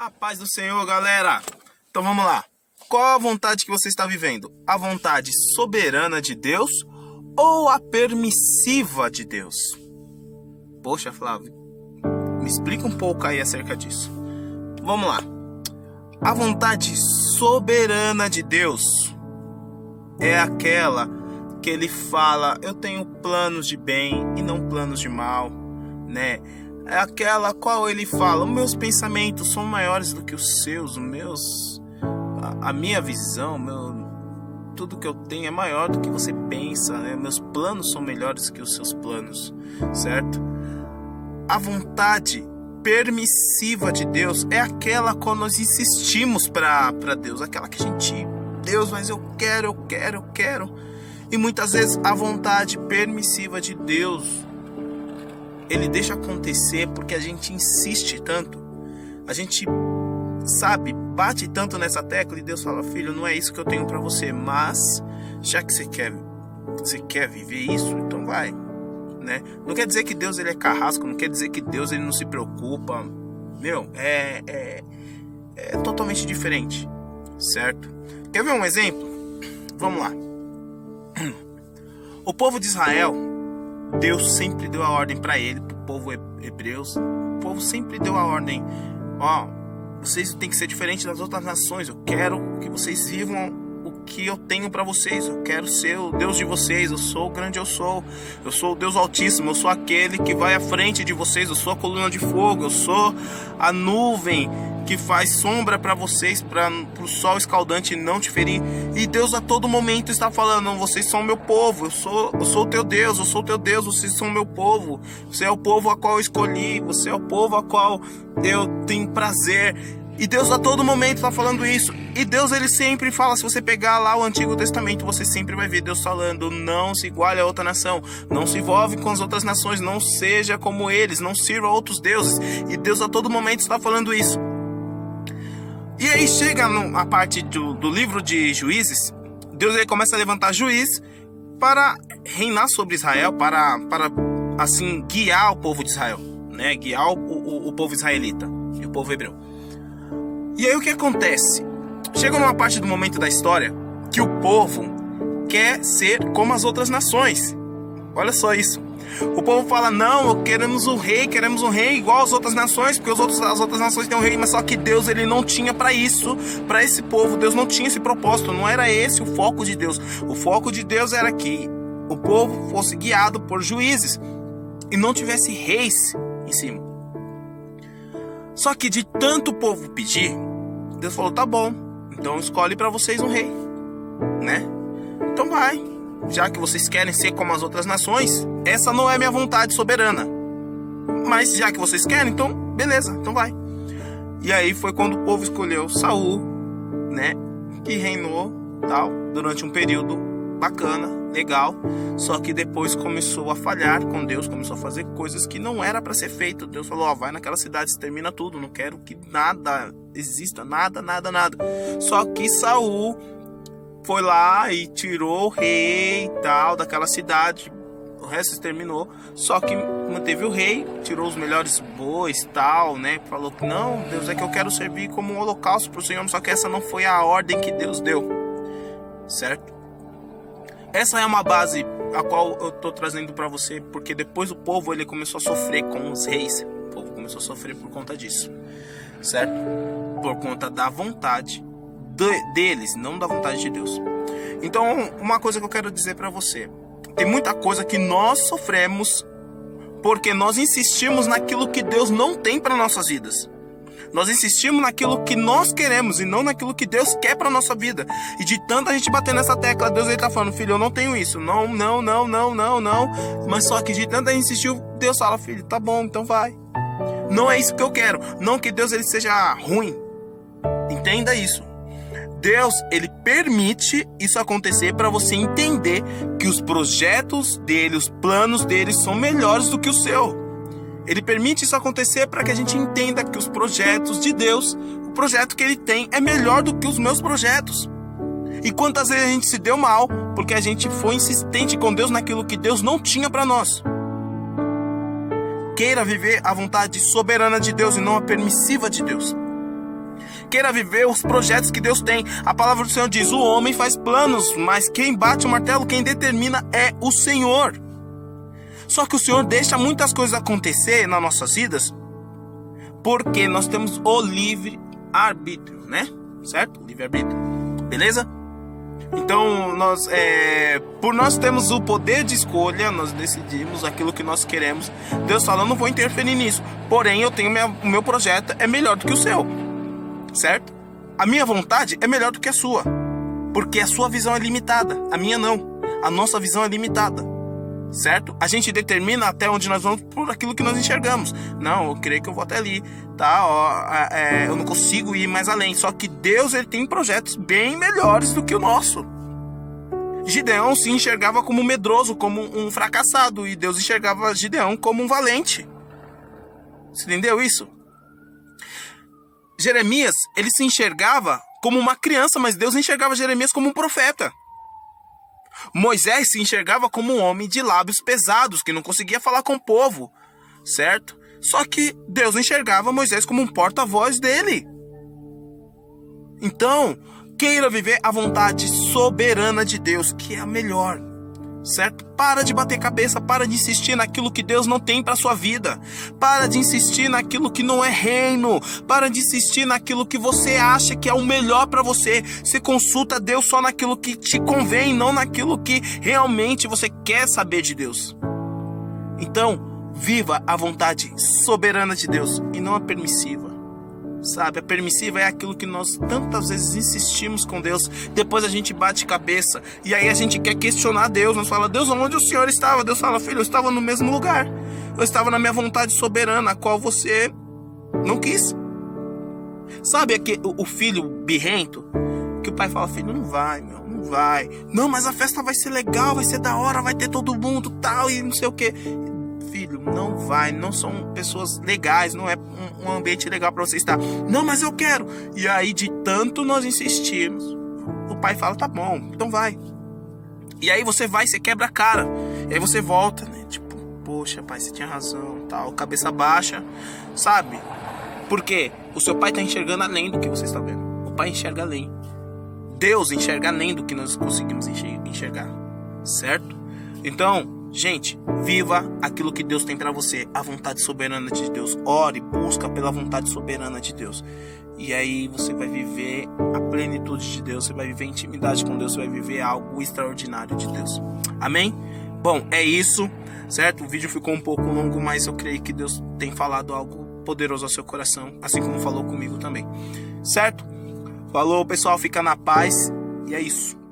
A paz do Senhor, galera. Então vamos lá. Qual a vontade que você está vivendo? A vontade soberana de Deus ou a permissiva de Deus? Poxa, Flávio, me explica um pouco aí acerca disso. Vamos lá. A vontade soberana de Deus é aquela que ele fala: eu tenho planos de bem e não planos de mal, né? É aquela qual ele fala: os meus pensamentos são maiores do que os seus, a minha visão, tudo que eu tenho é maior do que você pensa, né? Meus planos são melhores que os seus planos, certo? A vontade permissiva de Deus é aquela qual nós insistimos para Deus, aquela que a gente, Deus, mas eu quero. E muitas vezes a vontade permissiva de Deus, ele deixa acontecer porque a gente insiste tanto, a gente, bate tanto nessa tecla e Deus fala: filho, não é isso que eu tenho para você, mas já que você quer viver isso, então vai, né? Não quer dizer que Deus ele é carrasco, não quer dizer que Deus ele não se preocupa, é totalmente diferente, certo? Quer ver um exemplo? Vamos lá. O povo de Israel, Deus sempre deu a ordem para ele, para o povo hebreus. O povo sempre deu a ordem: vocês têm que ser diferentes das outras nações. Eu quero que vocês vivam o que eu tenho para vocês. Eu quero ser o Deus de vocês. Eu sou o grande eu sou. Eu sou o Deus Altíssimo. Eu sou aquele que vai à frente de vocês. Eu sou a coluna de fogo. Eu sou a nuvem que faz sombra para vocês, para o sol escaldante não te ferir. E Deus a todo momento está falando: não, vocês são meu povo, eu sou o teu Deus, eu sou o teu Deus, vocês são meu povo, você é o povo a qual eu escolhi, você é o povo a qual eu tenho prazer. E Deus a todo momento está falando isso. E Deus ele sempre fala, se você pegar lá o Antigo Testamento, você sempre vai ver Deus falando: não se iguale a outra nação, não se envolve com as outras nações, não seja como eles, não sirva a outros deuses. E Deus a todo momento está falando isso. E aí chega a parte do livro de Juízes, Deus ele começa a levantar juiz para reinar sobre Israel, para assim guiar o povo de Israel, né? Guiar o povo israelita e o povo hebreu. E aí o que acontece? Chega numa parte do momento da história que o povo quer ser como as outras nações. Olha só isso. O povo fala: não, queremos um rei igual às outras nações, porque as outras nações têm um rei. Mas só que Deus ele não tinha para isso, para esse povo. Deus não tinha esse propósito, não era esse o foco de Deus. O foco de Deus era que o povo fosse guiado por juízes e não tivesse reis em cima. Só que de tanto o povo pedir, Deus falou: tá bom, então escolhe para vocês um rei, né? Então vai. Já que vocês querem ser como as outras nações, essa não é minha vontade soberana. Mas já que vocês querem, então beleza, então vai. E aí foi quando o povo escolheu Saul, né? Que reinou tal durante um período bacana, legal. Só que depois começou a falhar com Deus, começou a fazer coisas que não era para ser feito. Deus falou: vai naquela cidade, extermina tudo, não quero que nada exista, nada. Só que Saul foi lá e tirou o rei e tal daquela cidade. O resto exterminou. Só que manteve o rei, tirou os melhores bois e tal, né? Falou que não, Deus, é que eu quero servir como um holocausto para o Senhor. Só que essa não foi a ordem que Deus deu, certo? Essa é uma base a qual eu estou trazendo para você, porque depois o povo ele começou a sofrer com os reis. O povo começou a sofrer por conta disso, certo? Por conta da vontade deles, não da vontade de Deus. Então, uma coisa que eu quero dizer para você: tem muita coisa que nós sofremos porque nós insistimos naquilo que Deus não tem para nossas vidas. Nós insistimos naquilo que nós queremos e não naquilo que Deus quer para nossa vida. E de tanta gente bater nessa tecla, Deus ele tá falando: filho, eu não tenho isso. Não. Mas só que de tanta gente insistiu, Deus fala: filho, tá bom, então vai. Não é isso que eu quero. Não que Deus ele seja ruim. Entenda isso. Deus, ele permite isso acontecer para você entender que os projetos dele, os planos dele são melhores do que o seu. Ele permite isso acontecer para que a gente entenda que os projetos de Deus, o projeto que ele tem é melhor do que os meus projetos. E quantas vezes a gente se deu mal porque a gente foi insistente com Deus naquilo que Deus não tinha para nós. Queira viver a vontade soberana de Deus e não a permissiva de Deus. queira viver os projetos que Deus tem. A palavra do Senhor diz: o homem faz planos, mas quem bate o martelo, quem determina é o Senhor. Só que o Senhor deixa muitas coisas acontecer nas nossas vidas, porque nós temos o livre-arbítrio, né? Certo? Livre-arbítrio. Beleza? Então, por nós termos o poder de escolha, nós decidimos aquilo que nós queremos. Deus fala: eu não vou interferir nisso. Porém, eu tenho o meu projeto é melhor do que o seu. Certo? A minha vontade é melhor do que a sua. Porque a sua visão é limitada. A minha não. A nossa visão é limitada. Certo? A gente determina até onde nós vamos por aquilo que nós enxergamos. Não, eu creio que eu vou até ali, tá? Eu não consigo ir mais além. Só que Deus, ele tem projetos bem melhores do que o nosso. Gideão se enxergava como medroso, como um fracassado, e Deus enxergava Gideão como um valente. Você entendeu isso? Jeremias, ele se enxergava como uma criança, mas Deus enxergava Jeremias como um profeta. Moisés se enxergava como um homem de lábios pesados, que não conseguia falar com o povo, certo? Só que Deus enxergava Moisés como um porta-voz dele. Então, queira viver a vontade soberana de Deus, que é a melhor, certo? Para de bater cabeça, para de insistir naquilo que Deus não tem para sua vida. Para de insistir naquilo que não é reino. Para de insistir naquilo que você acha que é o melhor para você. Você consulta Deus só naquilo que te convém, não naquilo que realmente você quer saber de Deus. Então, viva a vontade soberana de Deus e não a permissiva. Sabe, a permissiva é aquilo que nós tantas vezes insistimos com Deus. Depois a gente bate cabeça e aí a gente quer questionar Deus. Nós fala: Deus, onde o Senhor estava? Deus fala: filho, eu estava no mesmo lugar. Eu estava na minha vontade soberana, a qual você não quis. Sabe o filho birrento? Que o pai fala: filho, não vai, meu, não vai. Não, mas a festa vai ser legal, vai ser da hora, vai ter todo mundo tal e não sei o que. Filho, não vai, não são pessoas legais, não é um ambiente legal para você estar. Não, mas eu quero. E aí, de tanto nós insistimos, o pai fala: tá bom, então vai. E aí você vai, você quebra a cara. E aí você volta, né? Tipo, poxa, pai, você tinha razão, tal, cabeça baixa, sabe? Porque o seu pai tá enxergando além do que você está vendo. O pai enxerga além. Deus enxerga além do que nós conseguimos enxergar, certo? Então, gente, viva aquilo que Deus tem para você, a vontade soberana de Deus. Ore, busca pela vontade soberana de Deus. E aí você vai viver a plenitude de Deus, você vai viver intimidade com Deus, você vai viver algo extraordinário de Deus. Amém? Bom, é isso, certo? O vídeo ficou um pouco longo, mas eu creio que Deus tem falado algo poderoso ao seu coração, assim como falou comigo também. Certo? Falou, pessoal, fica na paz e é isso.